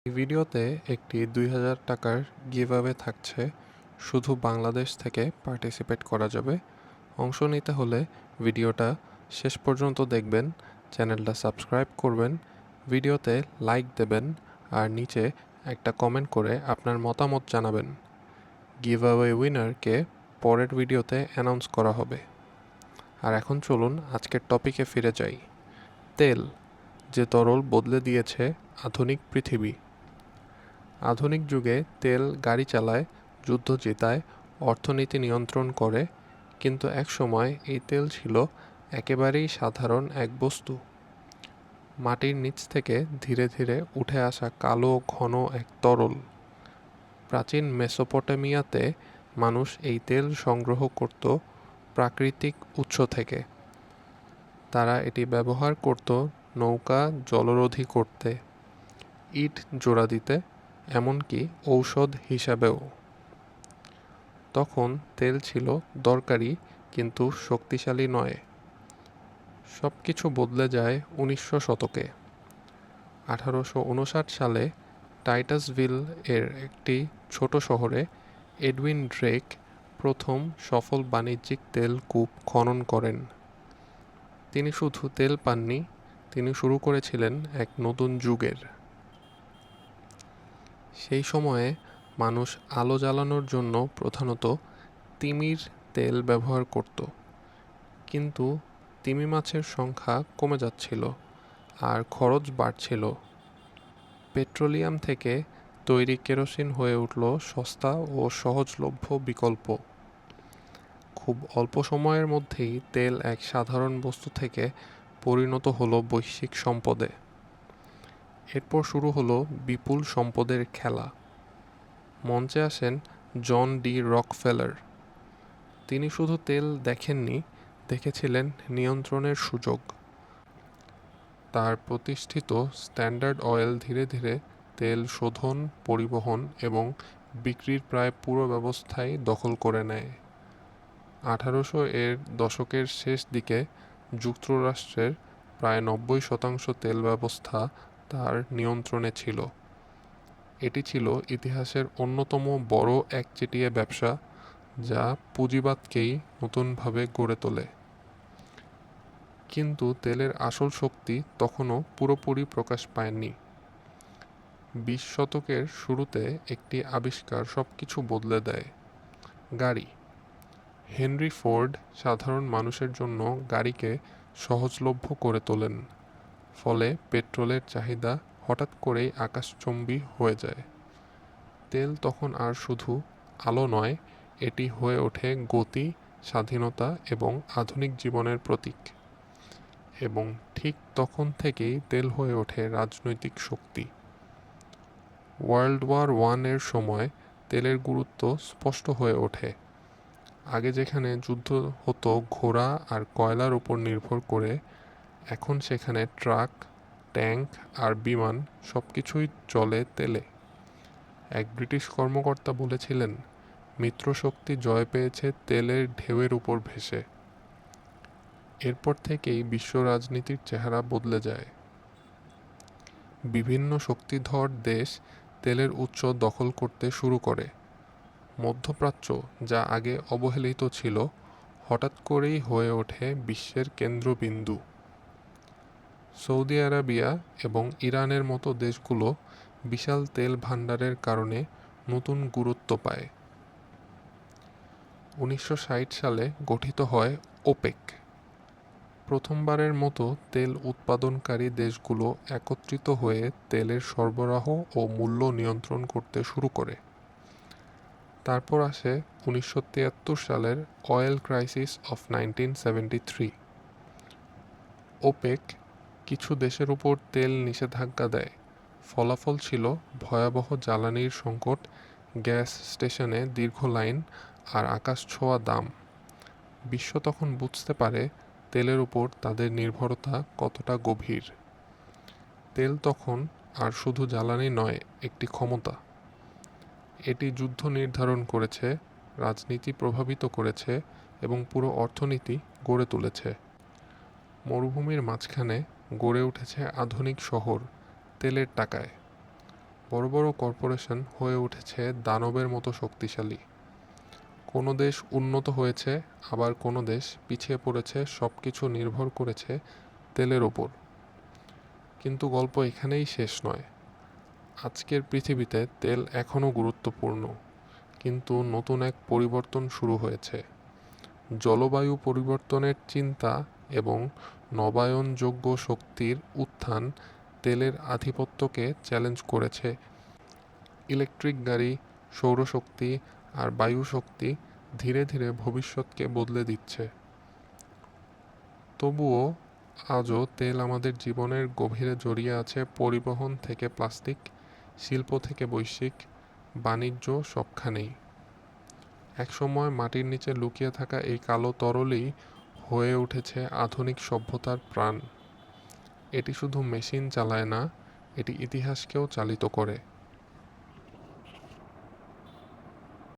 এই ভিডিওতে একটি ২,০০০ টাকার গিভঅ্যাওয়ে থাকছে। শুধু বাংলাদেশ থেকে পার্টিসিপেট করা যাবে। অংশ নিতে হলে ভিডিওটা শেষ পর্যন্ত দেখবেন, চ্যানেলটা সাবস্ক্রাইব করবেন, ভিডিওতে লাইক দেবেন আর নিচে একটা কমেন্ট করে আপনার মতামত জানাবেন। গিভঅ্যাওয়ে উইনারকে পরের ভিডিওতে অ্যানাউন্স করা হবে। আর এখন চলুন আজকের টপিকে ফিরে যাই। তেল, যে তরল বদলে দিয়েছে আধুনিক পৃথিবী। আধুনিক যুগে তেল গাড়ি চালায়, যুদ্ধ জেতায়, অর্থনীতি নিয়ন্ত্রণ করে, কিন্তু একসময় এই তেল ছিল একেবারেই সাধারণ এক বস্তু। মাটির নিচ থেকে ধীরে ধীরে উঠে আসা কালো ঘন এক তরল। প্রাচীন মেসোপটেমিয়াতে মানুষ এই তেল সংগ্রহ করত প্রাকৃতিক উৎস থেকে। তারা এটি ব্যবহার করত নৌকা জলরোধী করতে, ইট জোড়া দিতে, এমনকি ঔষধ হিসাবেও। তখন তেল ছিল দরকারি কিন্তু শক্তিশালী নয়। সব কিছু বদলে যায় ১৯০০ শতকে। ১৮৫৯ সালে টাইটাসভিল এর একটি ছোট শহরে এডউইন ড্রেক প্রথম সফল বাণিজ্যিক তেল কূপ খনন করেন। তিনি শুধু তেল পাননি, তিনি শুরু করেছিলেন এক নতুন যুগের। সেই সময়ে মানুষ আলো জ্বালানোর জন্য প্রধানত তিমির তেল ব্যবহার করত, কিন্তু তিমি মাছের সংখ্যা কমে যাচ্ছিল আর খরচ বাড়ছিল। পেট্রোলিয়াম থেকে তৈরি কেরোসিন হয়ে উঠল সস্তা ও সহজলভ্য বিকল্প। খুব অল্প সময়ের মধ্যেই তেল এক সাধারণ বস্তু থেকে পরিণত হলো বৈশ্বিক সম্পদে। এরপর শুরু হলো বিপুল সম্পদের খেলা। মঞ্চে আসেন জন ডি রকফেলার। তিনি শুধু তেল দেখেননি, দেখেছিলেন নিয়ন্ত্রণের সুযোগ। তার প্রতিষ্ঠিত স্ট্যান্ডার্ড অয়েল ধীরে ধীরে তেল শোধন, পরিবহন এবং বিক্রির প্রায় পুরো ব্যবস্থাই দখল করে নেয়। ১৮০০ এর দশকের শেষ দিকে যুক্তরাষ্ট্রের প্রায় ৯০% তেল ব্যবস্থা তার নিয়ন্ত্রণে ছিল। এটি ছিল ইতিহাসের অন্যতম বড় একচেটিয়া ব্যবসা, যা পুঁজিবাদকেই নতুনভাবে গড়ে তোলে। কিন্তু তেলের আসল শক্তি তখনও পুরোপুরি প্রকাশ পায়নি। ২০ শতকের শুরুতে একটি আবিষ্কার সবকিছু বদলে দেয়: গাড়ি। হেনরি ফোর্ড সাধারণ মানুষের জন্য গাড়িকে সহজলভ্য করে তোলেন। ফলে পেট্রোলের চাহিদা হঠাৎ করেই আকাশচুম্বী হয়ে যায়। তেল তখন আর শুধু আলো নয়, এটি হয়ে ওঠে গতি, স্বাধীনতা এবং আধুনিক জীবনের প্রতীক। এবং ঠিক তখন থেকেই তেল হয়ে ওঠে রাজনৈতিক শক্তি। ওয়ার্ল্ড ওয়ার ওয়ানের সময় তেলের গুরুত্ব স্পষ্ট হয়ে ওঠে। আগে যেখানে যুদ্ধ হতো ঘোড়া আর কয়লার উপর নির্ভর করে, এখন সেখানে ট্রাক, ট্যাঙ্ক আর বিমান সবকিছুই চলে তেলে। এক ব্রিটিশ কর্মকর্তা বলেছিলেন, মিত্রশক্তি জয় পেয়েছে তেলের ঢেউয়ের উপর ভেসে। এরপর থেকেই বিশ্ব রাজনীতির চেহারা বদলে যায়। বিভিন্ন শক্তিধর দেশ তেলের উৎস দখল করতে শুরু করে। মধ্যপ্রাচ্য, যা আগে অবহেলিত ছিল, হঠাৎ করেই হয়ে ওঠে বিশ্বের কেন্দ্রবিন্দু। সৌদি আরবিয়া এবং ইরানের মতো দেশগুলো বিশাল তেল ভাণ্ডারের কারণে নতুন গুরুত্ব পায়। ১৯৬০ সালে গঠিত হয় ওপেক। প্রথমবারের মতো তেল উৎপাদনকারী দেশগুলো একত্রিত হয়ে তেলের সরবরাহ ও মূল্য নিয়ন্ত্রণ করতে শুরু করে। তারপর আসে ১৯৭৩ সালের অয়েল ক্রাইসিস অফ ১৯৭৩। ওপেক কিছু দেশের উপর তেল নিষেধাজ্ঞা দেয়। ফলাফল ছিল ভয়াবহ জ্বালানির সংকট, গ্যাস স্টেশনে দীর্ঘ লাইন আর আকাশছোঁয়া দাম। বিশ্ব তখন বুঝতে পারে তেলের উপর তাদের নির্ভরতা কতটা গভীর। তেল তখন আর শুধু জ্বালানি নয়, একটি ক্ষমতা। এটি যুদ্ধ নির্ধারণ করেছে, রাজনীতি প্রভাবিত করেছে এবং পুরো অর্থনীতি গড়ে তুলেছে। মরুভূমির মাঝখানে গড়ে উঠেছে আধুনিক শহর তেলের টাকায়। বড় বড় কর্পোরেশন হয়ে উঠেছে দানবের মতো শক্তিশালী। কোনো দেশ উন্নত হয়েছে, আবার কোনো দেশ পিছিয়ে পড়েছে, সবকিছু নির্ভর করেছে তেলের ওপর। কিন্তু গল্প এখানেই শেষ নয়। আজকের পৃথিবীতে তেল এখনও গুরুত্বপূর্ণ, কিন্তু নতুন এক পরিবর্তন শুরু হয়েছে। জলবায়ু পরিবর্তনের চিন্তা এবং নবায়নযোগ্য শক্তির উত্থান তেলের আধিপত্যকে চ্যালেঞ্জ করেছে। ইলেকট্রিক গাড়ি, সৌরশক্তি আর বায়ু শক্তি ধীরে ধীরে ভবিষ্যৎকে বদলে দিচ্ছে। তবুও আজও তেল আমাদের জীবনের গভীরে জড়িয়ে আছে, পরিবহন থেকে প্লাস্টিক, শিল্প থেকে বৈশ্বিক বাণিজ্য, সবখানেই। একসময় মাটির নিচে লুকিয়ে থাকা এই কালো তরলই হয়ে উঠেছে আধুনিক সভ্যতার প্রাণ। এটি শুধু মেশিন চালায় না, এটি ইতিহাসকেও চালিত করে।